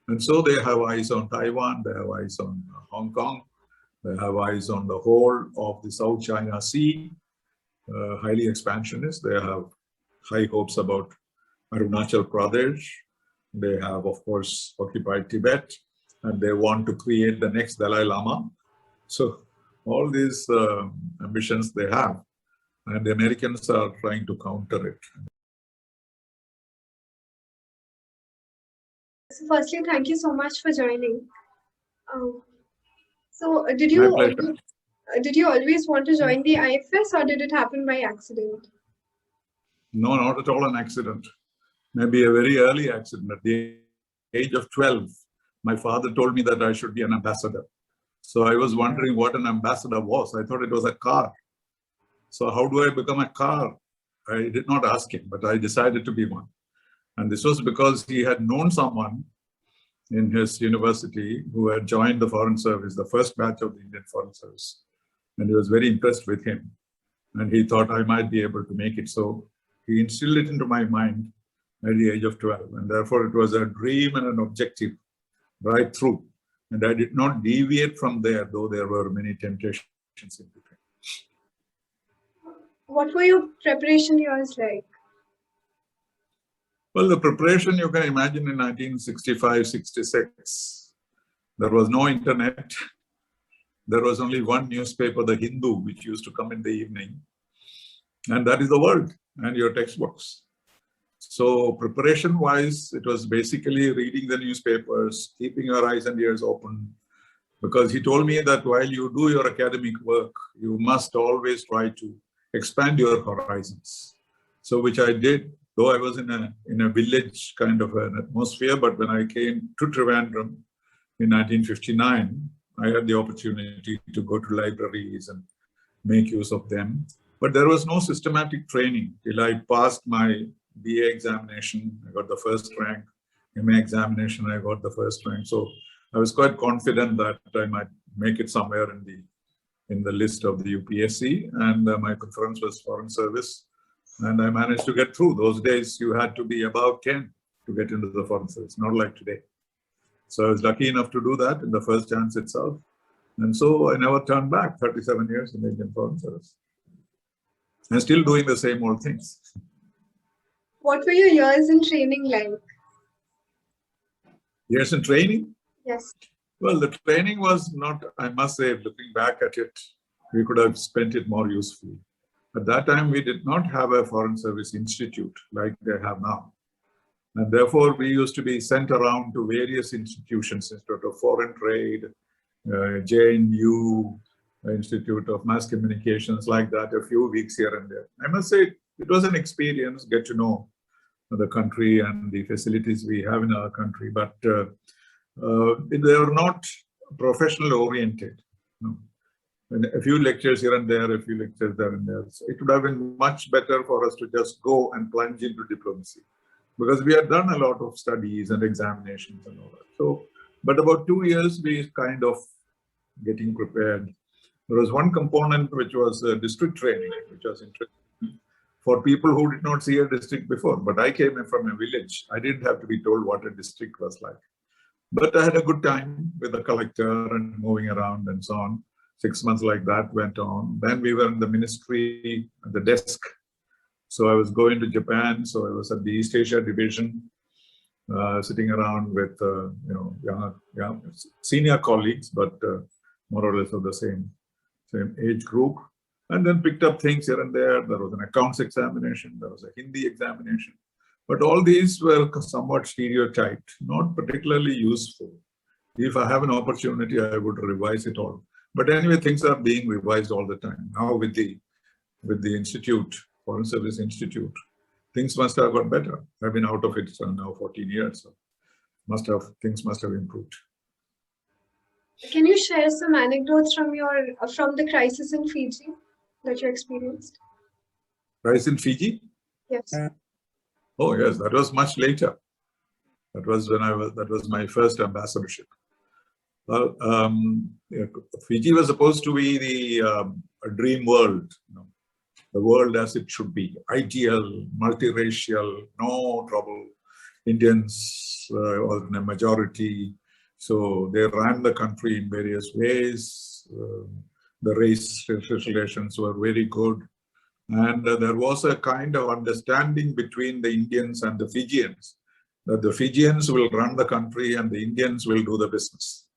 And so they have eyes on Taiwan, they have eyes on Hong Kong, they have eyes on the whole of the South China Sea, highly expansionist. They have high hopes about Arunachal Pradesh. They have, of course, occupied Tibet, and they want to create the next Dalai Lama. So all these ambitions they have, and the Americans are trying to counter it. So firstly, thank you so much for joining. Did you always want to join the IFS, or did it happen by accident? No, not at all an accident. Maybe a very early accident. At the age of 12, my father told me that I should be an ambassador. So I was wondering what an ambassador was. I thought it was a car. So how do I become a car? I did not ask him, but I decided to be one. And this was because he had known someone in his university who had joined the Foreign Service, the first batch of the Indian Foreign Service. And he was very impressed with him. And he thought I might be able to make it. So he instilled it into my mind at the age of 12. And therefore it was a dream and an objective right through. And I did not deviate from there, though there were many temptations in between. What were your preparation years like? Well, the preparation you can imagine in 1965-66. There was no internet. There was only one newspaper, The Hindu, which used to come in the evening. And that is the world and your textbooks. So preparation-wise, it was basically reading the newspapers, keeping your eyes and ears open. Because he told me that while you do your academic work, you must always try to expand your horizons. So which I did, though I was in a village kind of an atmosphere, but when I came to Trivandrum in 1959, I had the opportunity to go to libraries and make use of them. But there was no systematic training till I passed my BA examination. I got the first rank. MA examination, I got the first rank. So I was quite confident that I might make it somewhere in the list of the UPSC. And my preference was Foreign Service. And I managed to get through. Those days, you had to be above 10 to get into the Foreign Service, not like today. So I was lucky enough to do that in the first chance itself. And so I never turned back, 37 years in the Indian Foreign Service. And still doing the same old things. What were your years in training like? Years in training? Yes. Well, the training was not, I must say, looking back at it, we could have spent it more usefully. At that time, we did not have a Foreign Service Institute like they have now. And therefore, we used to be sent around to various institutions, Institute of Foreign Trade, JNU, Institute of Mass Communications, like that, a few weeks here and there. I must say, it was an experience, get to know the country and the facilities we have in our country, but they are not professional oriented. No. A few lectures here and there, a few lectures there and there. So it would have been much better for us to just go and plunge into diplomacy, because we had done a lot of studies and examinations and all that. So, but about 2 years, we kind of getting prepared. There was one component which was district training, which was interesting for people who did not see a district before. But I came in from a village. I didn't have to be told what a district was like. But I had a good time with the collector and moving around and so on. 6 months like that went on. Then we were in the ministry at the desk. So I was going to Japan. So I was at the East Asia division, sitting around with senior colleagues, but more or less of the same age group. And then picked up things here and there. There was an accounts examination. There was a Hindi examination. But all these were somewhat stereotyped, not particularly useful. If I have an opportunity, I would revise it all. But anyway, things are being revised all the time. Now with the Institute, Foreign Service Institute, things must have got better. I've been out of it now 14 years, so things must have improved. Can you share some anecdotes from the crisis in Fiji that you experienced? Crisis in Fiji? Yes. Oh yes, that was much later. That was my first ambassadorship. Well, Fiji was supposed to be the dream world, the world as it should be, ideal, multiracial, no trouble, Indians were in a majority, so they ran the country in various ways. The race relations were very good. And there was a kind of understanding between the Indians and the Fijians, that the Fijians will run the country and the Indians will do the business.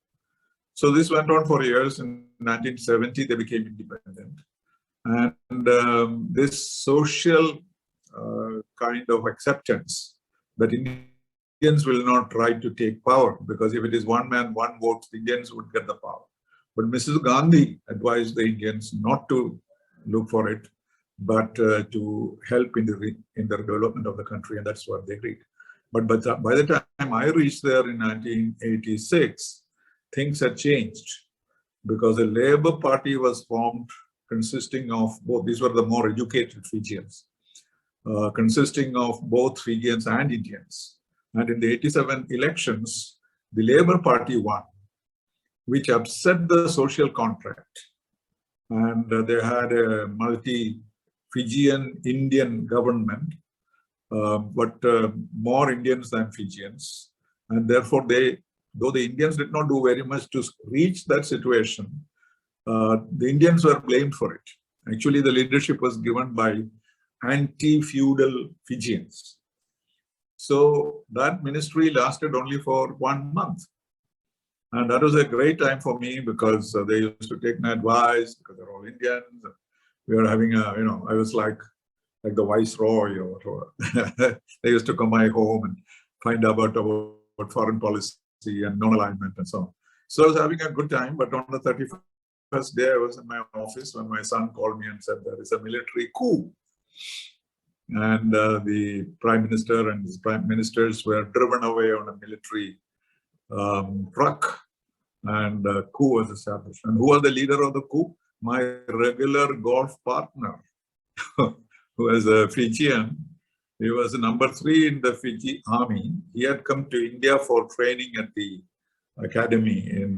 So this went on for years. In 1970, they became independent. And this social kind of acceptance that Indians will not try to take power, because if it is one man, one vote, the Indians would get the power. But Mrs. Gandhi advised the Indians not to look for it, but to help in the development of the country, and that's what they agreed. But by the time I reached there in 1986, things had changed, because the Labour Party was formed consisting of both. These were the more educated Fijians, consisting of both Fijians and Indians. And in the 87 elections, the Labour Party won, which upset the social contract. And they had a multi-Fijian Indian government, but more Indians than Fijians. And therefore, though the Indians did not do very much to reach that situation, the Indians were blamed for it. Actually, the leadership was given by anti-feudal Fijians. So that ministry lasted only for 1 month. And that was a great time for me, because they used to take my advice, because they're all Indians. We were having I was like the viceroy or whatever. They used to come my home and find out about foreign policy and non-alignment and so on. So I was having a good time, but on the 31st day, I was in my office when my son called me and said, there is a military coup. And the Prime Minister and his Prime Ministers were driven away on a military truck, and a coup was established. And who was the leader of the coup? My regular golf partner, who was a Fijian. He was number 3 in the Fiji army. He had come to India for training at the academy in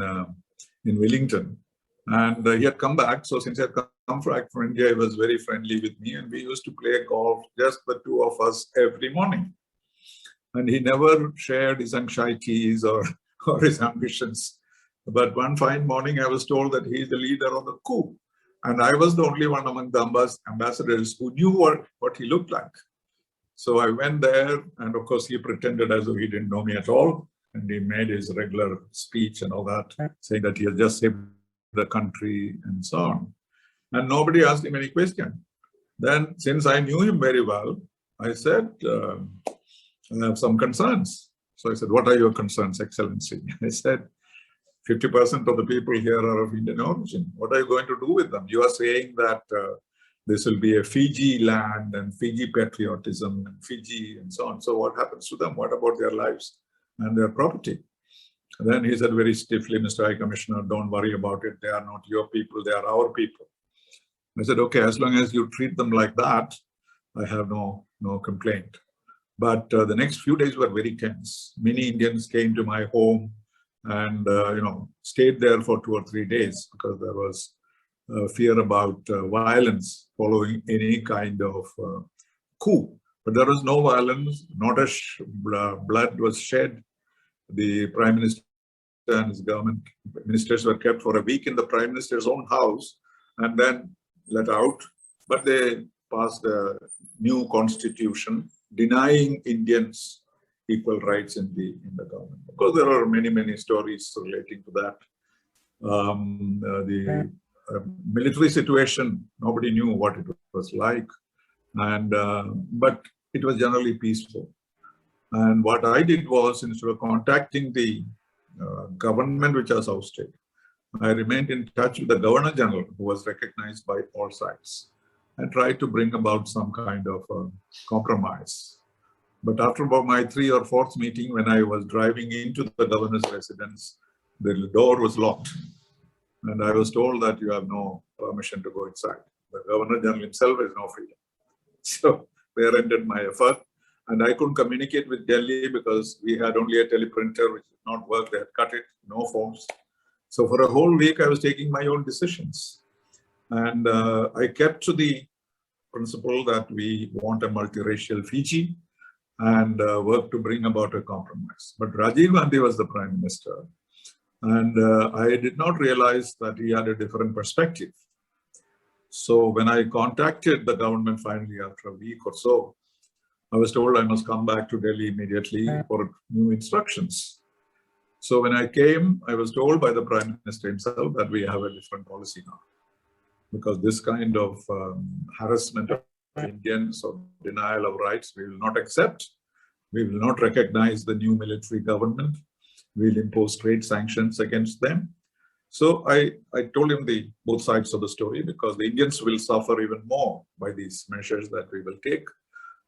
Wellington. And he had come back. So since he had come back from India, he was very friendly with me. And we used to play golf, just the two of us, every morning. And he never shared his anxieties or his ambitions. But one fine morning, I was told that he is the leader of the coup. And I was the only one among the ambassadors who knew what he looked like. So I went there, and of course, he pretended as though he didn't know me at all. And he made his regular speech and all that, saying that he had just saved the country and so on. And nobody asked him any question. Then, since I knew him very well, I said, I have some concerns. So I said, what are your concerns, Excellency? I said, 50% of the people here are of Indian origin. What are you going to do with them? You are saying that this will be a Fiji land and Fiji patriotism and Fiji and so on. So what happens to them? What about their lives and their property? And then he said very stiffly, Mr. High Commissioner, don't worry about it. They are not your people. They are our people. I said, okay, as long as you treat them like that, I have no complaint. But the next few days were very tense. Many Indians came to my home and stayed there for 2 or 3 days, because there was fear about violence following any kind of coup. But there was no violence, not a blood was shed. The Prime Minister and his government ministers were kept for a week in the Prime Minister's own house and then let out. But they passed a new constitution denying Indians equal rights in the government. Of course, there are many stories relating to that. The military situation, nobody knew what it was like, and but it was generally peaceful. And what I did was, instead of contacting the government which was ousted, I remained in touch with the Governor General, who was recognized by all sides, and tried to bring about some kind of compromise. But after about my 3rd or 4th meeting, when I was driving into the governor's residence, the door was locked. And I was told that you have no permission to go inside. The Governor General himself has no freedom. So there ended my effort. And I couldn't communicate with Delhi because we had only a teleprinter which did not work. They had cut it, no phones. So for a whole week, I was taking my own decisions. And I kept to the principle that we want a multiracial Fiji. and work to bring about a compromise. But Rajiv Gandhi was the Prime Minister, and I did not realize that he had a different perspective. So when I contacted the government finally after a week or so, I was told I must come back to Delhi immediately for new instructions. So when I came, I was told by the Prime Minister himself that we have a different policy now, because this kind of harassment of Indians or denial of rights we will not accept. We will not recognize the new military government. We will impose trade sanctions against them. So I told him both sides of the story, because the Indians will suffer even more by these measures that we will take.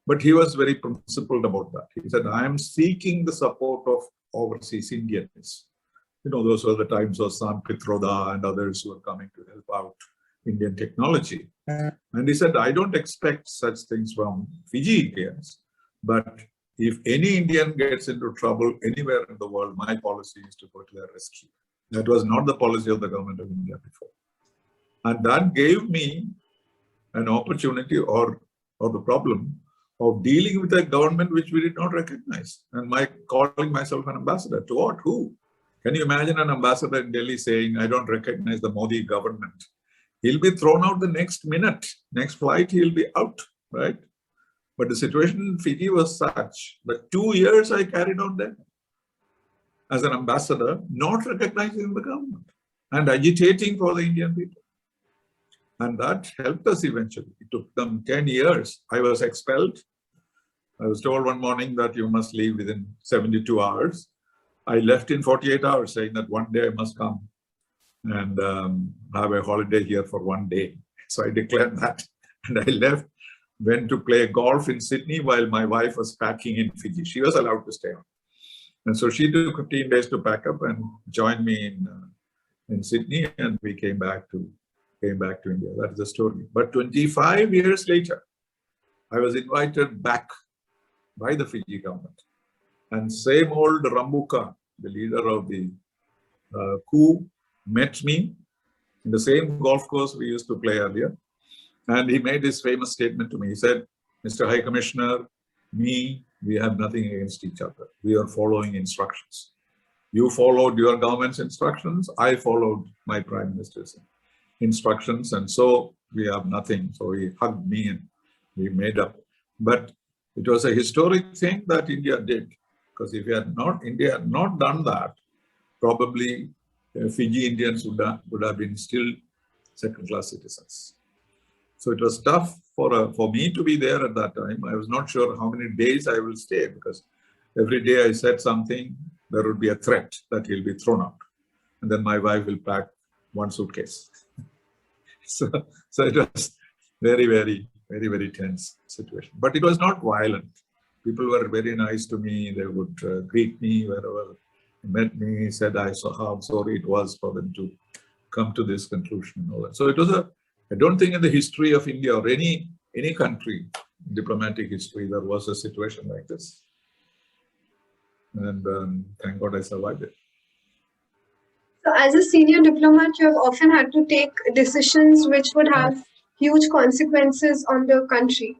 But he was very principled about that. He said, I am seeking the support of overseas Indians. You know, those were the times of Sam Pitroda and others who were coming to help out Indian technology. And he said, I don't expect such things from Fiji Indians, but if any Indian gets into trouble anywhere in the world, my policy is to go to their rescue. That was not the policy of the government of India before. And that gave me an opportunity or the problem of dealing with a government which we did not recognize. And calling myself an ambassador. To what? Who? Can you imagine an ambassador in Delhi saying, I don't recognize the Modi government? He'll be thrown out the next minute. Next flight, he'll be out, right? But the situation in Fiji was such that 2 years I carried on there as an ambassador, not recognizing the government and agitating for the Indian people. And that helped us eventually. It took them 10 years. I was expelled. I was told one morning that you must leave within 72 hours. I left in 48 hours, saying that one day I must come and have a holiday here for 1 day. So I declared that, and I left, went to play golf in Sydney while my wife was packing in Fiji. She was allowed to stay on. And so she took 15 days to pack up and joined me in Sydney, and we came back to India. That is the story. But 25 years later, I was invited back by the Fiji government. And same old Rambuka, the leader of the coup, met me in the same golf course we used to play earlier. And he made this famous statement to me. He said, Mr. High Commissioner, we have nothing against each other. We are following instructions. You followed your government's instructions. I followed my Prime Minister's instructions. And so we have nothing. So he hugged me and we made up. But it was a historic thing that India did. Because if India had not done that, probably Fiji Indians would have been still second-class citizens. So it was tough for me to be there at that time. I was not sure how many days I will stay, because every day I said something, there would be a threat that he'll be thrown out. And then my wife will pack one suitcase. So it was very, very, very, very tense situation. But it was not violent. People were very nice to me. They would greet me wherever they met me, said I saw how sorry it was for them to come to this conclusion and all that. So it was I don't think in the history of India or any country, diplomatic history, there was a situation like this. And thank God I survived it. So as a senior diplomat, you have often had to take decisions which would have huge consequences on the country.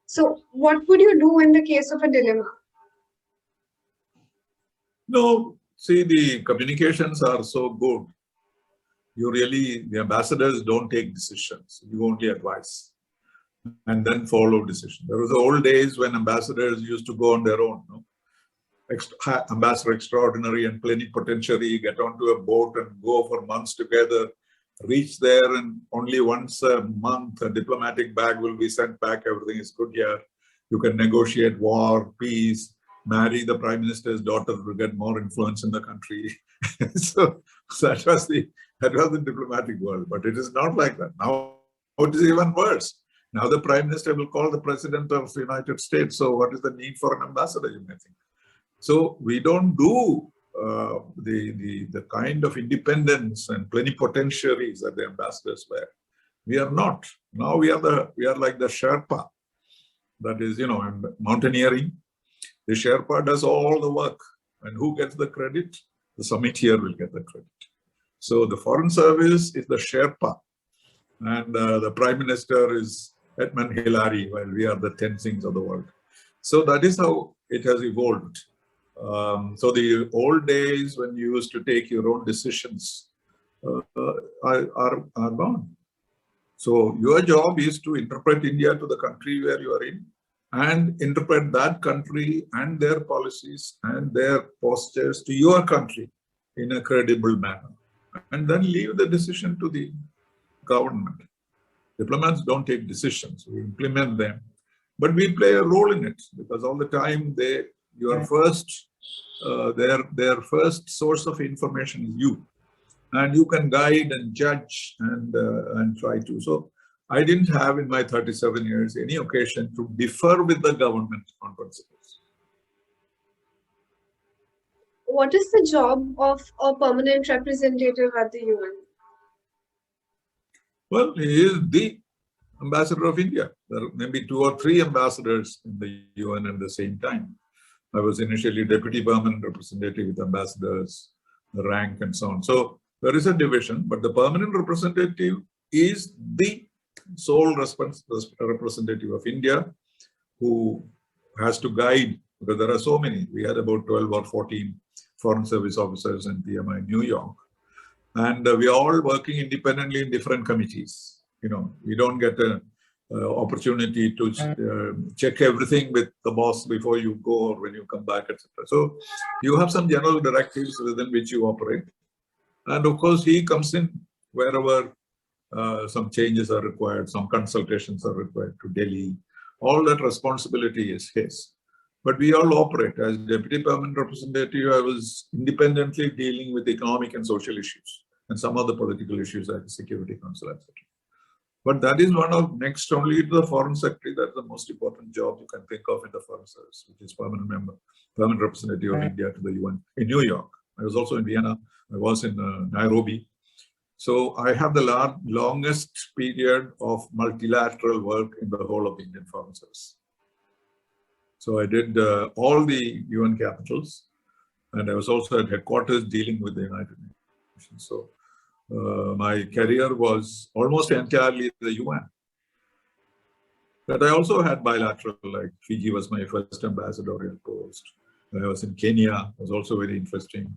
So what would you do in the case of a dilemma? No, see, the communications are so good. The ambassadors don't take decisions. You only advise and then follow decisions. There was the old days when ambassadors used to go on their own. No? Ambassador extraordinary and plenipotentiary get onto a boat and go for months together, reach there, and only once a month a diplomatic bag will be sent back. Everything is good here. You can negotiate war, peace, marry the Prime Minister's daughter to get more influence in the country. So that was the diplomatic world. But it is not like that. Now it is even worse. Now the Prime Minister will call the President of the United States. So what is the need for an ambassador, you may think? So we don't do the kind of independence and plenipotentiaries that the ambassadors were. We are not. Now we are like the Sherpa. That is, in mountaineering. The Sherpa does all the work. And who gets the credit? The summitier will get the credit. So the Foreign Service is the Sherpa. And the Prime Minister is Edmund Hillary, while we are the Tenzings of the world. So that is how it has evolved. So the old days when you used to take your own decisions are gone. So your job is to interpret India to the country where you are in, and interpret that country and their policies and their postures to your country in a credible manner, and then leave the decision to the government. Diplomats don't take decisions, we implement them, but we play a role in it, because all the time their first source of information is you, and you can guide and judge and try to. So I didn't have in my 37 years any occasion to differ with the government on principles. What is the job of a permanent representative at the UN? Well, he is the ambassador of India. There are maybe 2 or 3 ambassadors in the UN at the same time. I was initially deputy permanent representative with ambassadors, the rank and so on. So there is a division, but the permanent representative is the sole representative of India, who has to guide, because there are so many. We had about 12 or 14 foreign service officers in PMI New York. And we are all working independently in different committees. You know, we don't get an opportunity to check everything with the boss before you go or when you come back, etc. So you have some general directives within which you operate. And of course, he comes in wherever some changes are required, some consultations are required to Delhi. All that responsibility is his. But we all operate. As Deputy Permanent Representative, I was independently dealing with economic and social issues and some other political issues like the Security Council, etc. But that is one of, next only to the Foreign Secretary, that's the most important job you can think of in the Foreign Service, which is permanent representative of India to the UN in New York. I was also in Vienna. I was in Nairobi. So I have the longest period of multilateral work in the whole of Indian Foreign Service. So I did all the UN capitals, and I was also at headquarters dealing with the United Nations. So my career was almost entirely the UN. But I also had bilateral, like Fiji was my first ambassadorial post. I was in Kenya, it was also very interesting.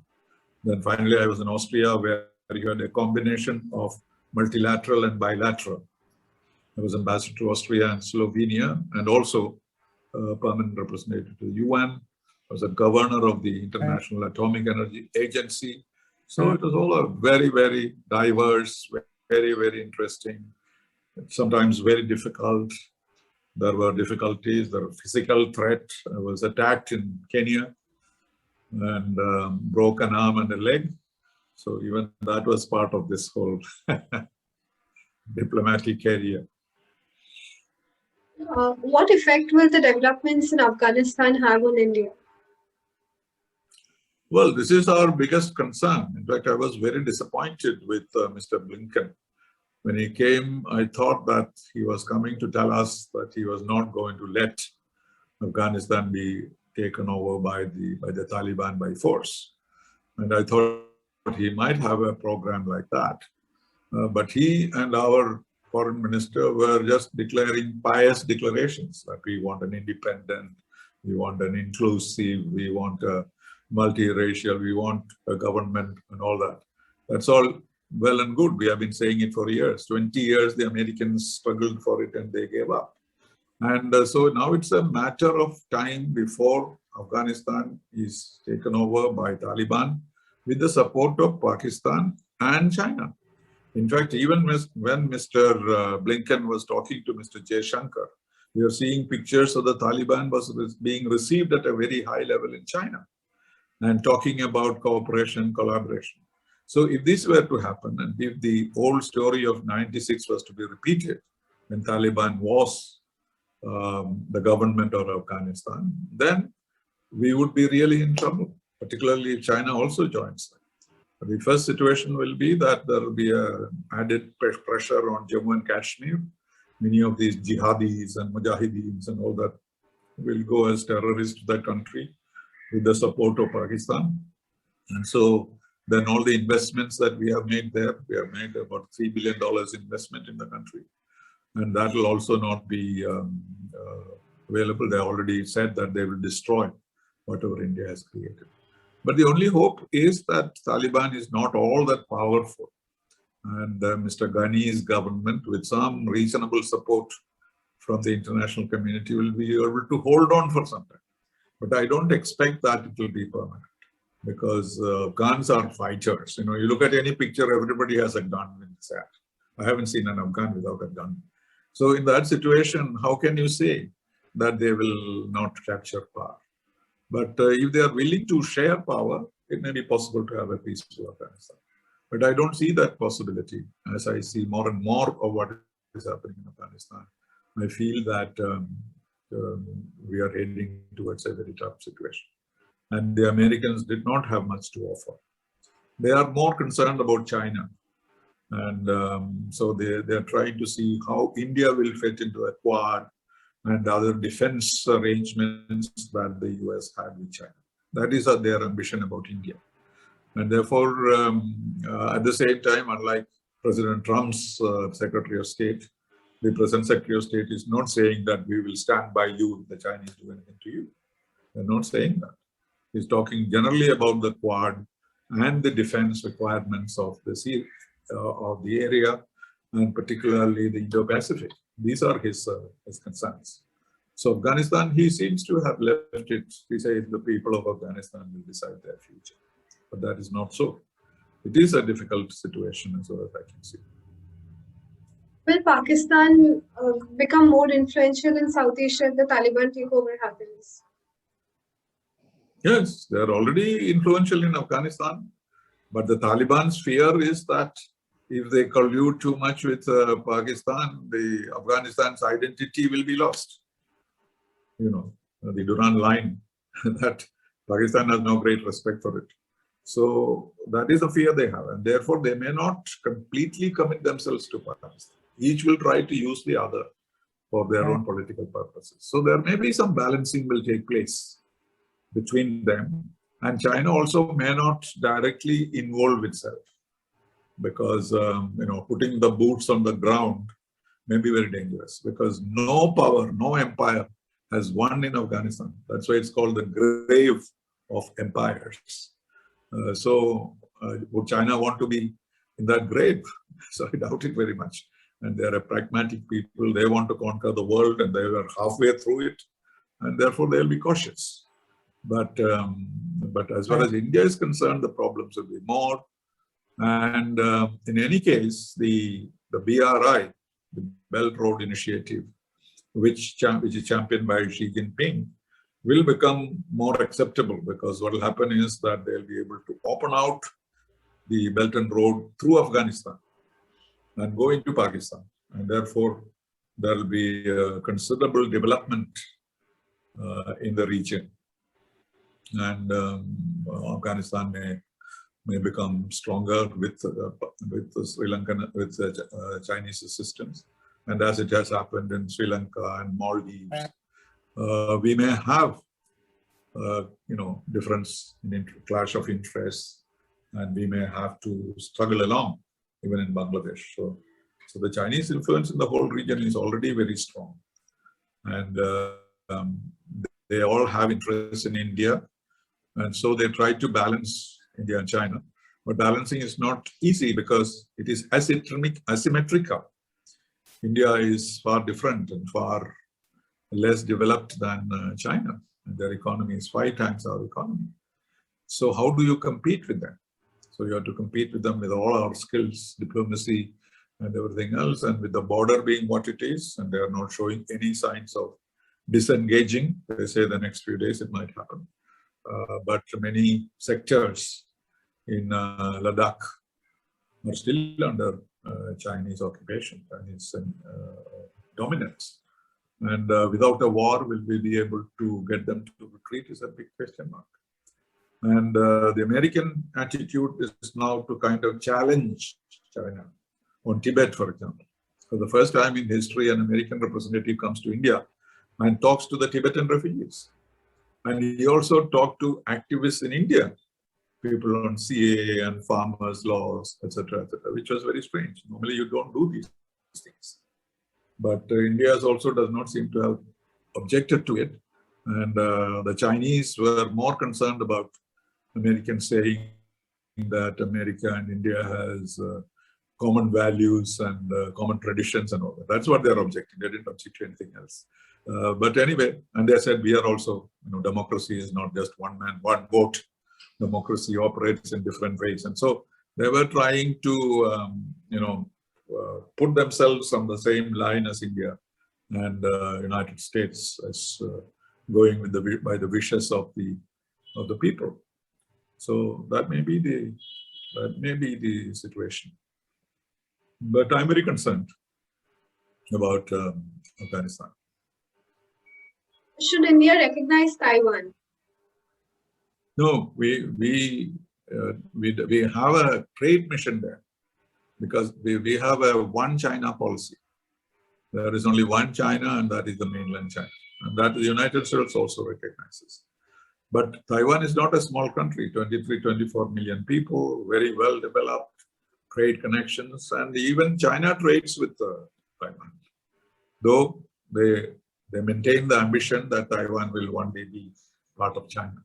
Then finally I was in Austria, where you had a combination of multilateral and bilateral. I was ambassador to Austria and Slovenia, and also permanent representative to the UN. I was a governor of the International Atomic Energy Agency. So it was all a very, very diverse, very, very interesting, sometimes very difficult. There were difficulties, there were physical threat. I was attacked in Kenya and broke an arm and a leg. So even that was part of this whole diplomatic career. What effect will the developments in Afghanistan have on India? Well, this is our biggest concern. In fact, I was very disappointed with Mr. Blinken. When he came, I thought that he was coming to tell us that he was not going to let Afghanistan be taken over by the Taliban by force. And I thought he might have a program like that. But he and our foreign minister were just declaring pious declarations that we want an independent, we want an inclusive, we want a multiracial, we want a government and all that. That's all well and good. We have been saying it for years. 20 years, the Americans struggled for it and they gave up. And so now it's a matter of time before Afghanistan is taken over by Taliban with the support of Pakistan and China. In fact, even when Mr. Blinken was talking to Mr. Jaishankar, we are seeing pictures of the Taliban was being received at a very high level in China and talking about cooperation, collaboration. So if this were to happen, and if the old story of 96 was to be repeated, when Taliban was the government of Afghanistan, then we would be really in trouble, particularly if China also joins. The first situation will be that there will be an added pressure on Jammu and Kashmir. Many of these jihadis and mujahideens and all that will go as terrorists to the country with the support of Pakistan. And so then all the investments that we have made there, we have made about $3 billion investment in the country. And that will also not be available. They already said that they will destroy whatever India has created. But the only hope is that Taliban is not all that powerful. And Mr. Ghani's government, with some reasonable support from the international community, will be able to hold on for some time. But I don't expect that it will be permanent, because Afghans are fighters. You know, you look at any picture, everybody has a gun in his hand. I haven't seen an Afghan without a gun. So in that situation, how can you say that they will not capture power? But if they are willing to share power, it may be possible to have a peaceful Afghanistan. But I don't see that possibility. As I see more and more of what is happening in Afghanistan, I feel that we are heading towards a very tough situation. And the Americans did not have much to offer. They are more concerned about China. And so they are trying to see how India will fit into a Quad and other defense arrangements that the US had with China. That is their ambition about India. And therefore, at the same time, unlike President Trump's Secretary of State, the present Secretary of State is not saying that we will stand by you if the Chinese do anything to you. They're not saying that. He's talking generally about the Quad and the defense requirements of the area, and particularly the Indo-Pacific. These are his concerns. So Afghanistan, he seems to have left it. He says the people of Afghanistan will decide their future. But that is not so. It is a difficult situation as far as I can see. Will Pakistan become more influential in South Asia if the Taliban takeover happens? Yes, they are already influential in Afghanistan. But the Taliban's fear is that if they collude too much with Pakistan, the Afghanistan's identity will be lost. You know, the Durand line, that Pakistan has no great respect for it. So that is a fear they have, and therefore they may not completely commit themselves to Pakistan. Each will try to use the other for their own political purposes. So there may be some balancing will take place between them, and China also may not directly involve itself, because you know, putting the boots on the ground may be very dangerous, because no power, no empire has won in Afghanistan. That's why it's called the grave of empires. Would China want to be in that grave? So I doubt it very much. And they are a pragmatic people. They want to conquer the world, and they are halfway through it, and therefore they'll be cautious. But as far as India is concerned, the problems will be more. And in any case, the BRI, the Belt Road Initiative, which is championed by Xi Jinping, will become more acceptable, because what will happen is that they'll be able to open out the Belt and Road through Afghanistan and go into Pakistan. And therefore, there will be considerable development in the region. And Afghanistan may become stronger with Sri Lankan, with Chinese assistance. And as it has happened in Sri Lanka and Maldives, we may have, you know, difference in clash of interests, and we may have to struggle along, even in Bangladesh. So the Chinese influence in the whole region is already very strong, and they all have interest in India, and so they try to balance India and China. But balancing is not easy, because it is asymmetrical. India is far different and far less developed than China, and their economy is 5 times our economy. So how do you compete with them? So you have to compete with them with all our skills, diplomacy, and everything else, and with the border being what it is, and they are not showing any signs of disengaging. They say the next few days it might happen. But many sectors in Ladakh are still under Chinese occupation, Chinese dominance. And without a war, will we be able to get them to retreat is a big question mark. And the American attitude is now to kind of challenge China on Tibet, for example. For the first time in history, an American representative comes to India and talks to the Tibetan refugees. And he also talked to activists in India, people on CAA and farmers' laws, etc., which was very strange. Normally, you don't do these things. But India also does not seem to have objected to it. And the Chinese were more concerned about Americans saying that America and India has common values and common traditions and all that. That's what they're objecting. They didn't object to anything else. But anyway, and they said we are also, democracy is not just one man, one vote. Democracy operates in different ways. And so they were trying to, put themselves on the same line as India and United States as going with by the wishes of the people. So that may be the situation. But I'm very concerned about Afghanistan. Should India recognize Taiwan? No, we have a trade mission there because we have a one China policy. There is only one China, and that is the mainland China, and that the United States also recognizes. But Taiwan is not a small country, 23, 24 million people, very well developed, trade connections, and even China trades with Taiwan. Though they maintain the ambition that Taiwan will one day be part of China.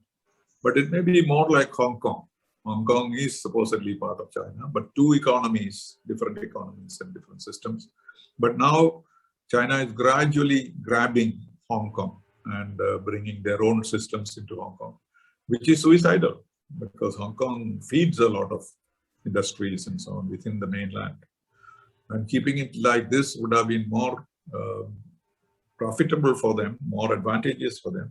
But it may be more like Hong Kong. Hong Kong is supposedly part of China, but two economies, different economies and different systems. But now China is gradually grabbing Hong Kong and bringing their own systems into Hong Kong, which is suicidal because Hong Kong feeds a lot of industries and so on within the mainland. And keeping it like this would have been more profitable for them, more advantageous for them.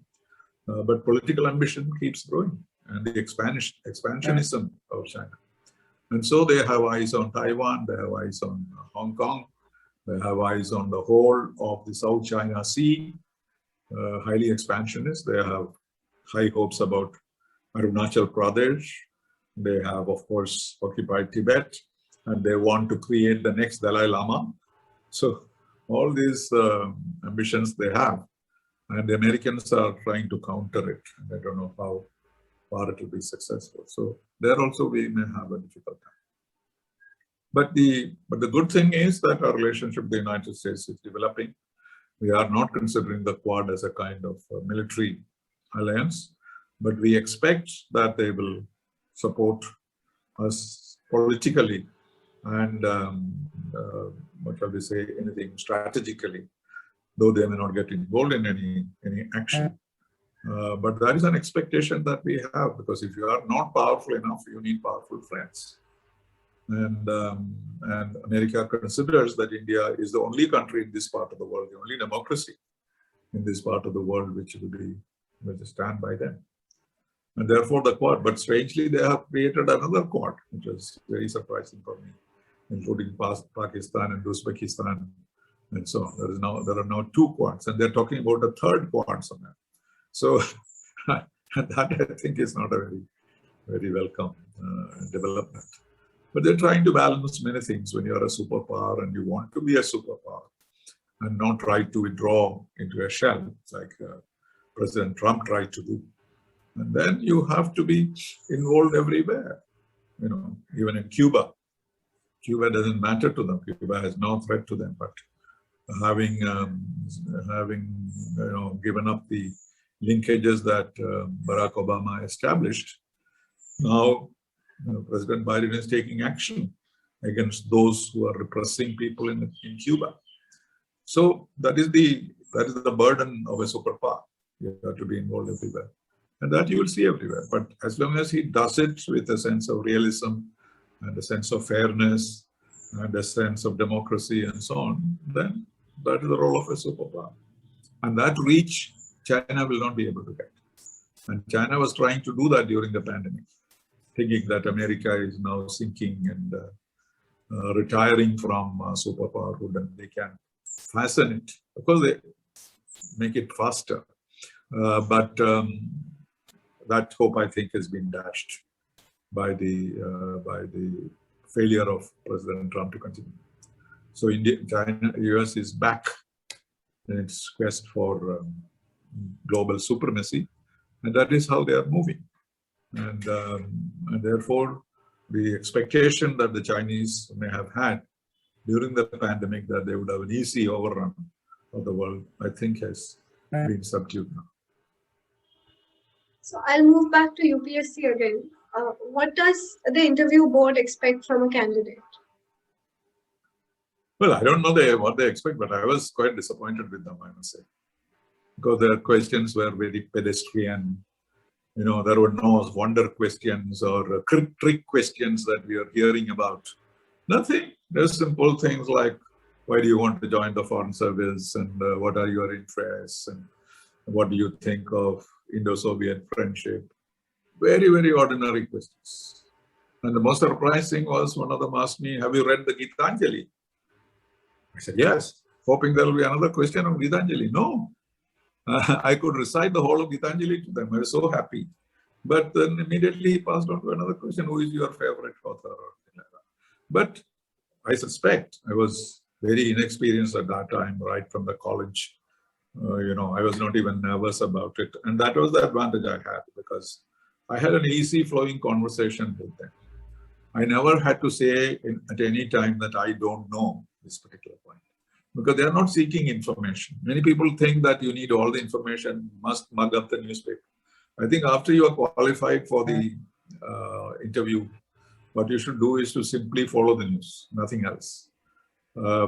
But political ambition keeps growing and the expansionism of China. And so they have eyes on Taiwan, they have eyes on Hong Kong, they have eyes on the whole of the South China Sea, highly expansionist. They have high hopes about Arunachal Pradesh. They have, of course, occupied Tibet, and they want to create the next Dalai Lama. So all these ambitions they have, and the Americans are trying to counter it. And I don't know how far it will be successful. So there also we may have a difficult time. But the good thing is that our relationship with the United States is developing. We are not considering the Quad as a kind of military alliance, but we expect that they will support us politically and, what shall we say, anything strategically, though they may not get involved in any action. But that is an expectation that we have, because if you are not powerful enough, you need powerful friends. And America considers that India is the only country in this part of the world, the only democracy in this part of the world which will stand by them. And therefore the Quad, but strangely they have created another Quad, which is very surprising for me, including Pakistan and Uzbekistan and so on. There are now two Quads, and they're talking about a third Quad somewhere. So that I think is not a very, very welcome development. But they're trying to balance many things when you're a superpower and you want to be a superpower and not try to withdraw into a shell like President Trump tried to do. And then you have to be involved everywhere, even in Cuba. Cuba doesn't matter to them. Cuba has no threat to them, but having given up the linkages that Barack Obama established, now President Biden is taking action against those who are repressing people in Cuba. So that is the burden of a superpower. You have to be involved everywhere. And that you will see everywhere. But as long as he does it with a sense of realism and a sense of fairness and a sense of democracy and so on, then that is the role of a superpower. And that reach, China will not be able to get. And China was trying to do that during the pandemic, thinking that America is now sinking and retiring from superpowerhood, and they can fasten it. Of course, they make it faster. But that hope, I think, has been dashed by the failure of President Trump to continue. So China, US is back in its quest for global supremacy, and that is how they are moving. And therefore, the expectation that the Chinese may have had during the pandemic that they would have an easy overrun of the world, I think has been subdued now. So I'll move back to UPSC again. What does the interview board expect from a candidate? Well, I don't know what they expect, but I was quite disappointed with them, I must say, because their questions were very pedestrian. There were no wonder questions or trick questions that we are hearing about. Nothing. Just simple things like, why do you want to join the foreign service, and what are your interests, and what do you think of Indo-Soviet friendship? Very, very ordinary questions. And the most surprising was one of them asked me, have you read the Gitanjali? I said, yes, hoping there will be another question on Gitanjali. No. I could recite the whole of Gitanjali to them. I was so happy. But then immediately he passed on to another question, who is your favorite author? Or something like that. But I suspect I was very inexperienced at that time, right from the college. I was not even nervous about it. And that was the advantage I had, because I had an easy flowing conversation with them. I never had to say at any time that I don't know this particular point, because they are not seeking information. Many people think that you need all the information, must mug up the newspaper. I think after you are qualified for the interview, what you should do is to simply follow the news, nothing else.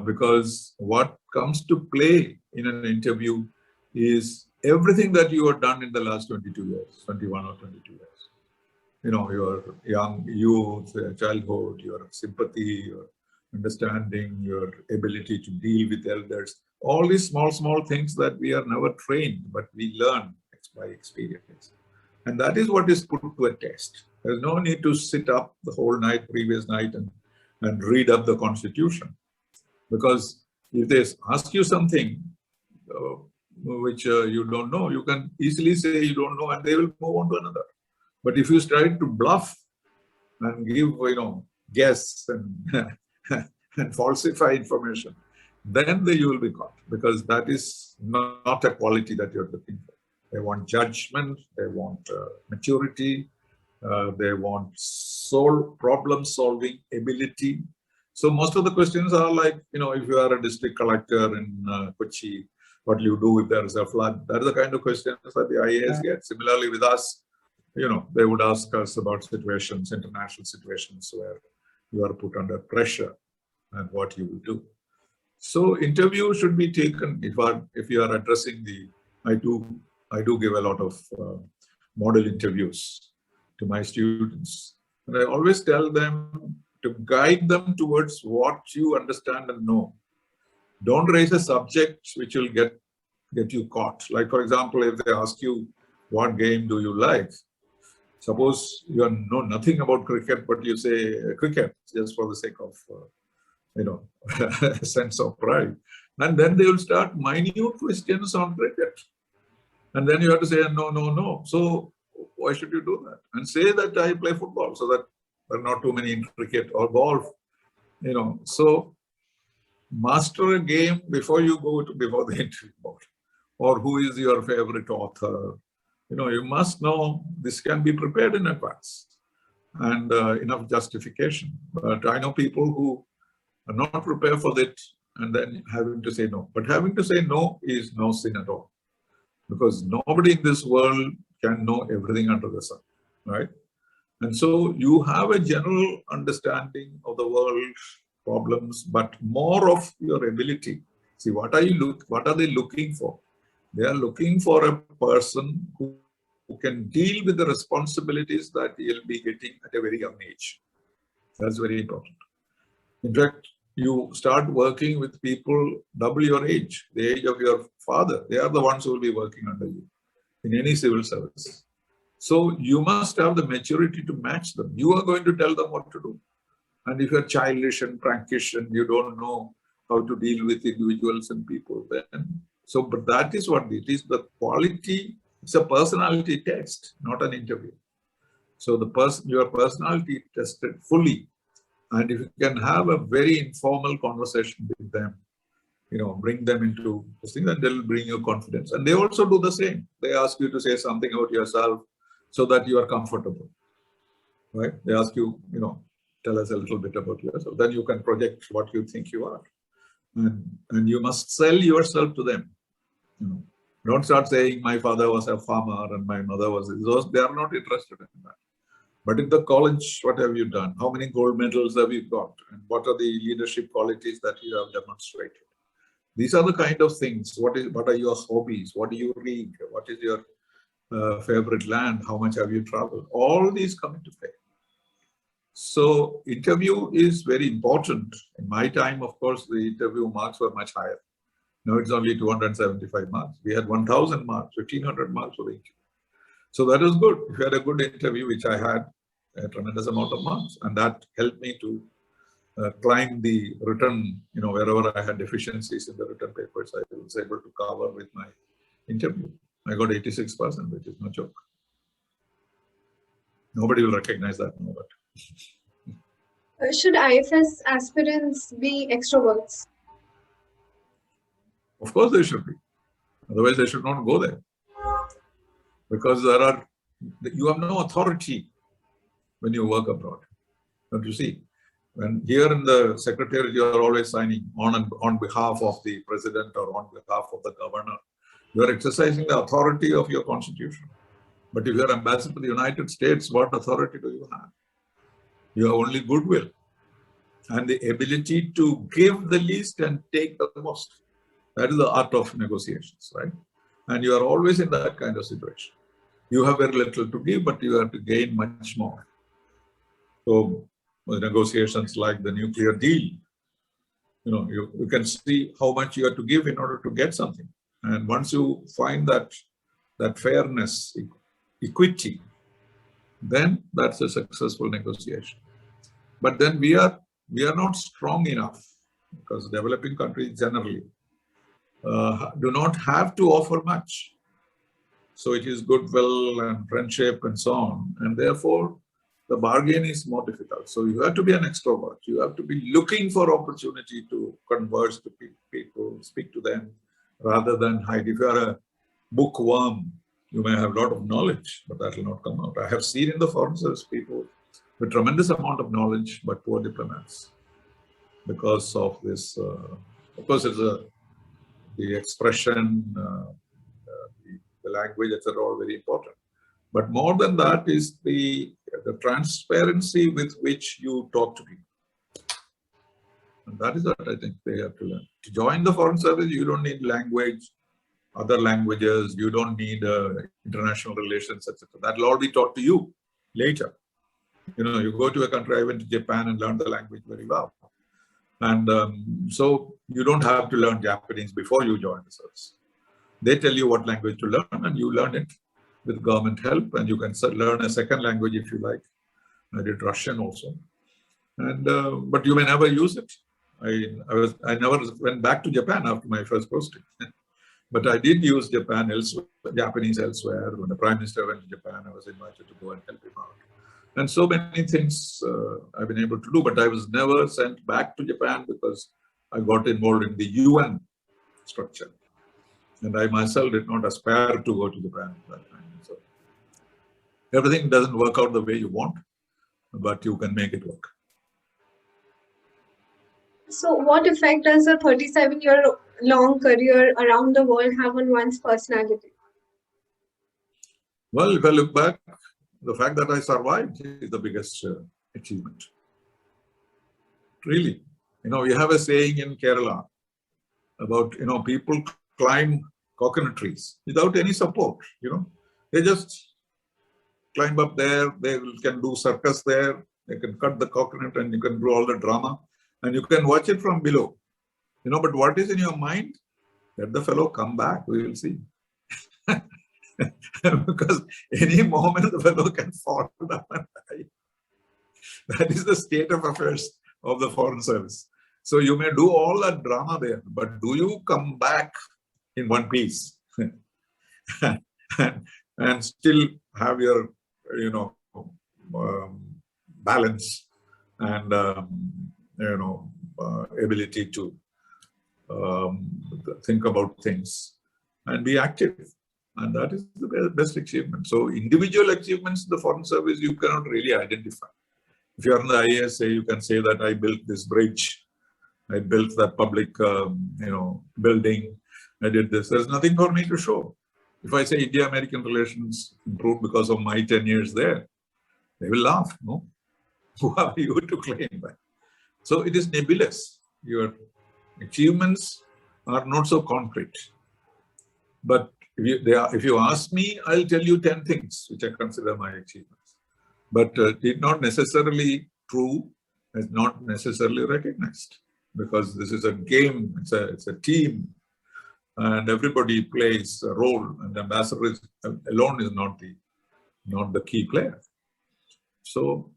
Because what comes to play in an interview is everything that you have done in the last 22 years, 21 or 22 years. Your young youth, childhood, your sympathy, your understanding, your ability to deal with elders, all these small things that we are never trained, but we learn by experience. And that is what is put to a test. There's no need to sit up the whole night, previous night, and read up the Constitution. Because if they ask you something which you don't know, you can easily say you don't know, and they will move on to another. But if you try to bluff and give, guess and falsify information, then you will be caught, because that is not a quality that you're looking for. They want judgment, they want maturity, they want problem-solving ability. So most of the questions are like, if you are a district collector in Kochi, what do you do if there is a flood? That is the kind of questions that the IAS get. Similarly with us, they would ask us about situations, international situations where you are put under pressure and what you will do. So interview should be taken, if you are addressing I do give a lot of model interviews to my students. And I always tell them to guide them towards what you understand and know. Don't raise a subject which will get you caught. Like, for example, if they ask you, what game do you like? Suppose you know nothing about cricket, but you say cricket just for the sake of, sense of pride. And then they will start minute questions on cricket. And then you have to say, no. So why should you do that? And say that I play football, so that there are not too many in cricket, or golf. So master a game before you go before the interview board. Or who is your favorite author? You must know this can be prepared in advance and enough justification. But I know people who are not prepared for that and then having to say no. But having to say no is no sin at all, because nobody in this world can know everything under the sun, right? And so you have a general understanding of the world's problems, but more of your ability. See, what are they looking for? They are looking for a person who can deal with the responsibilities that he'll be getting at a very young age. That's very important. In fact, you start working with people double your age, the age of your father. They are the ones who will be working under you in any civil service. So you must have the maturity to match them. You are going to tell them what to do. And if you're childish and prankish and you don't know how to deal with individuals and people, then but that is what it is. The quality, it's a personality test, not an interview. So your personality tested fully. And if you can have a very informal conversation with them, bring them into this thing, then they'll bring you confidence. And they also do the same. They ask you to say something about yourself so that you are comfortable, right? They ask you, tell us a little bit about yourself. Then you can project what you think you are. And you must sell yourself to them. Don't start saying my father was a farmer and my mother was those. They are not interested in that. But in the college, what have you done? How many gold medals have you got? And what are the leadership qualities that you have demonstrated? These are the kind of things. What are your hobbies? What do you read? What is your favorite land? How much have you traveled? All these come into play. So interview is very important. In my time, of course, the interview marks were much higher. Now it's only 275 marks. We had 1,000 marks, 1,500 marks for the interview. So that was good. If you had a good interview, which I had a tremendous amount of marks, and that helped me to climb the written, wherever I had deficiencies in the written papers, I was able to cover with my interview. I got 86%, which is no joke. Nobody will recognize that now, but. Should IFS aspirants be extroverts? Of course they should be. Otherwise, they should not go there. Because you have no authority when you work abroad. Don't you see? When here in the secretariat, you are always signing on behalf of the president or on behalf of the governor. You are exercising the authority of your constitution. But if you are ambassador to the United States, what authority do you have? You have only goodwill and the ability to give the least and take the most. That is the art of negotiations, right? And you are always in that kind of situation. You have very little to give, but you have to gain much more. So negotiations like the nuclear deal, you can see how much you have to give in order to get something. And once you find that fairness, equity, then that's a successful negotiation. But then we are not strong enough, because developing countries generally do not have to offer much. So it is goodwill and friendship and so on. And therefore, the bargain is more difficult. So you have to be an extrovert. You have to be looking for opportunity to converse to people, speak to them, rather than hide. If you are a bookworm, you may have a lot of knowledge, but that will not come out. I have seen in the foreign service people with tremendous amount of knowledge, but poor diplomats. Because of this, of course, it's the expression, the language, etc., all very important. But more than that is the transparency with which you talk to people. And that is what I think they have to learn. To join the foreign service, you don't need language, other languages, you don't need international relations, etc. That will all be taught to you later. You go to a country, I went to Japan and learned the language very well. And so you don't have to learn Japanese before you join the service. They tell you what language to learn, and you learn it with government help, and you can learn a second language if you like. I did Russian also. And but you may never use it. I never went back to Japan after my first posting. But I did use Japanese elsewhere. When the Prime Minister went to Japan, I was invited to go and help him out. And so many things I've been able to do, but I was never sent back to Japan because I got involved in the UN structure. And I myself did not aspire to go to Japan at that time. So everything doesn't work out the way you want, but you can make it work. So what effect does a 37-year-long career around the world have on one's personality? Well, if I look back, the fact that I survived is the biggest achievement. Really. We have a saying in Kerala about, people climb coconut trees without any support, They just climb up there, they can do circus there, they can cut the coconut and you can do all the drama and you can watch it from below. But what is in your mind? Let the fellow come back, we will see. Because any moment the fellow can fall down and die. That is the state of affairs of the foreign service. So you may do all that drama there, but do you come back in one piece and still have your, balance and, ability to think about things and be active. And that is the best achievement. So individual achievements in the foreign service, you cannot really identify. If you are in the ISA, you can say that I built this bridge, I built that public, building, I did this. There's nothing for me to show. If I say India-American relations improved because of my 10 years there, they will laugh, no? Who are you to claim that? So it is nebulous. Your achievements are not so concrete. But if you ask me, I'll tell you 10 things which I consider my achievements. But it's not necessarily true, it's not necessarily recognized, because this is a game, it's a team, and everybody plays a role, and the ambassador alone is not the key player. So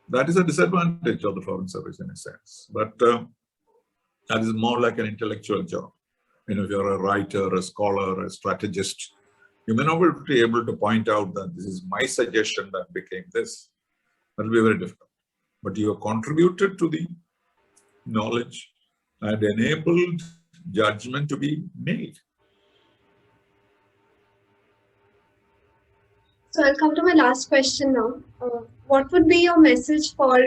that is a disadvantage of the Foreign Service in a sense. But that is more like an intellectual job. You know, if you're a writer, a scholar, a strategist, you may not be able to point out that this is my suggestion that became this. That will be very difficult. But you have contributed to the knowledge and enabled judgment to be made. So I'll come to my last question now. What would be your message for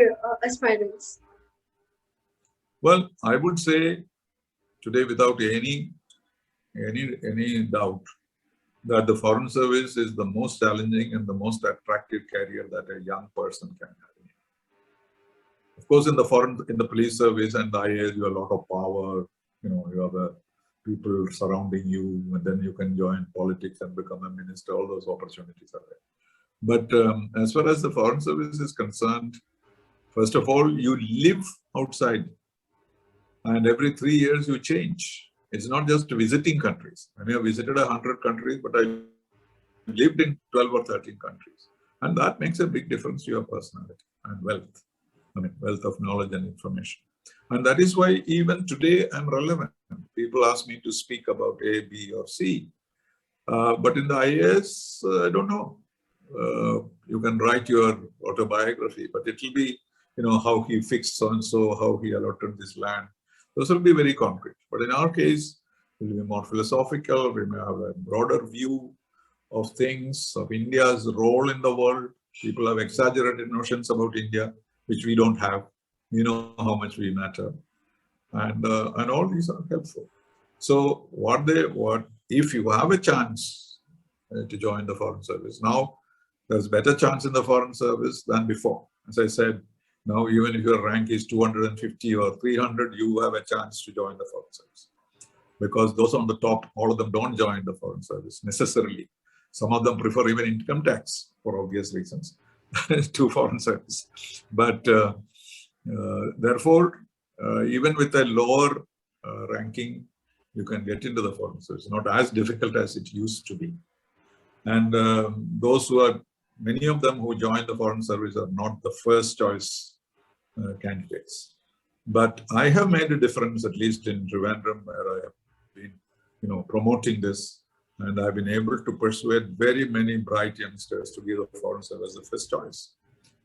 aspirants? Well, I would say today, without any doubt, that the Foreign Service is the most challenging and the most attractive career that a young person can have. Of course, in the police service and the IAS, you have a lot of power. You know, you have the people surrounding you, and then you can join politics and become a minister. All those opportunities are there. But as far as the Foreign Service is concerned, first of all, you live outside, and every 3 years you change. It's not just visiting countries. I may have visited 100 countries, but I lived in 12 or 13 countries. And that makes a big difference to your personality and wealth. I mean, wealth of knowledge and information. And that is why even today I'm relevant. People ask me to speak about A, B, or C. But in the IAS, I don't know. You can write your autobiography, but it will be, you know, how he fixed so-and-so, how he allotted this land. Those will be very concrete. But in our case, it will be more philosophical. We may have a broader view of things, of India's role in the world. People have exaggerated notions about India, which we don't have. We know how much we matter. And all these are helpful. So if you have a chance to join the Foreign Service, now there's better chance in the Foreign Service than before. As I said, now even if your rank is 250 or 300, you have a chance to join the Foreign Service. Because those on the top, all of them don't join the Foreign Service necessarily. Some of them prefer even income tax for obvious reasons to Foreign Service. But therefore, even with a lower ranking, you can get into the Foreign Service. Not as difficult as it used to be. And many of them who join the Foreign Service are not the first choice candidates. But I have made a difference, at least in Trivandrum, where I have been, you know, promoting this. And I've been able to persuade very many bright youngsters to give the Foreign Service the first choice.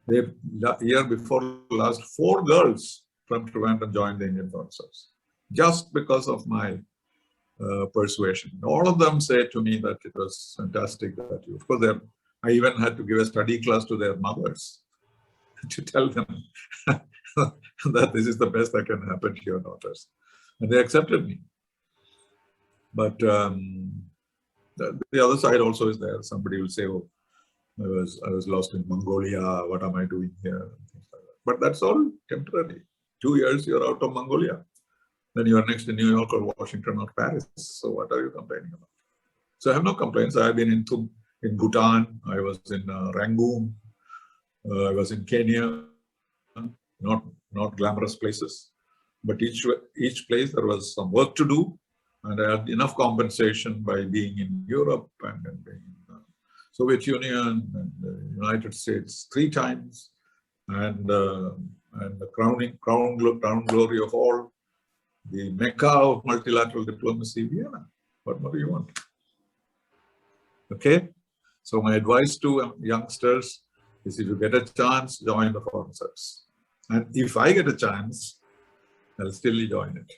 The year before last, 4 girls from Trivandrum joined the Indian Foreign Service, just because of my persuasion. All of them said to me that it was fantastic that you, of course, I even had to give a study class to their mothers to tell them that this is the best that can happen to your daughters. And they accepted me. But the other side also is there. Somebody will say, oh, I was lost in Mongolia, what am I doing here? But that's all temporary. 2 years you're out of Mongolia. Then you are next to New York or Washington or Paris. So what are you complaining about? So I have no complaints. I've been in Bhutan, I was in Rangoon, I was in Kenya, not glamorous places. But each place there was some work to do, and I had enough compensation by being in Europe and being in the Soviet Union and the United States 3 times, and the crown glory of all, the Mecca of multilateral diplomacy, Vienna. What more do you want? Okay? So my advice to youngsters is, if you get a chance, join the Foreign Service. And if I get a chance, I'll still join it.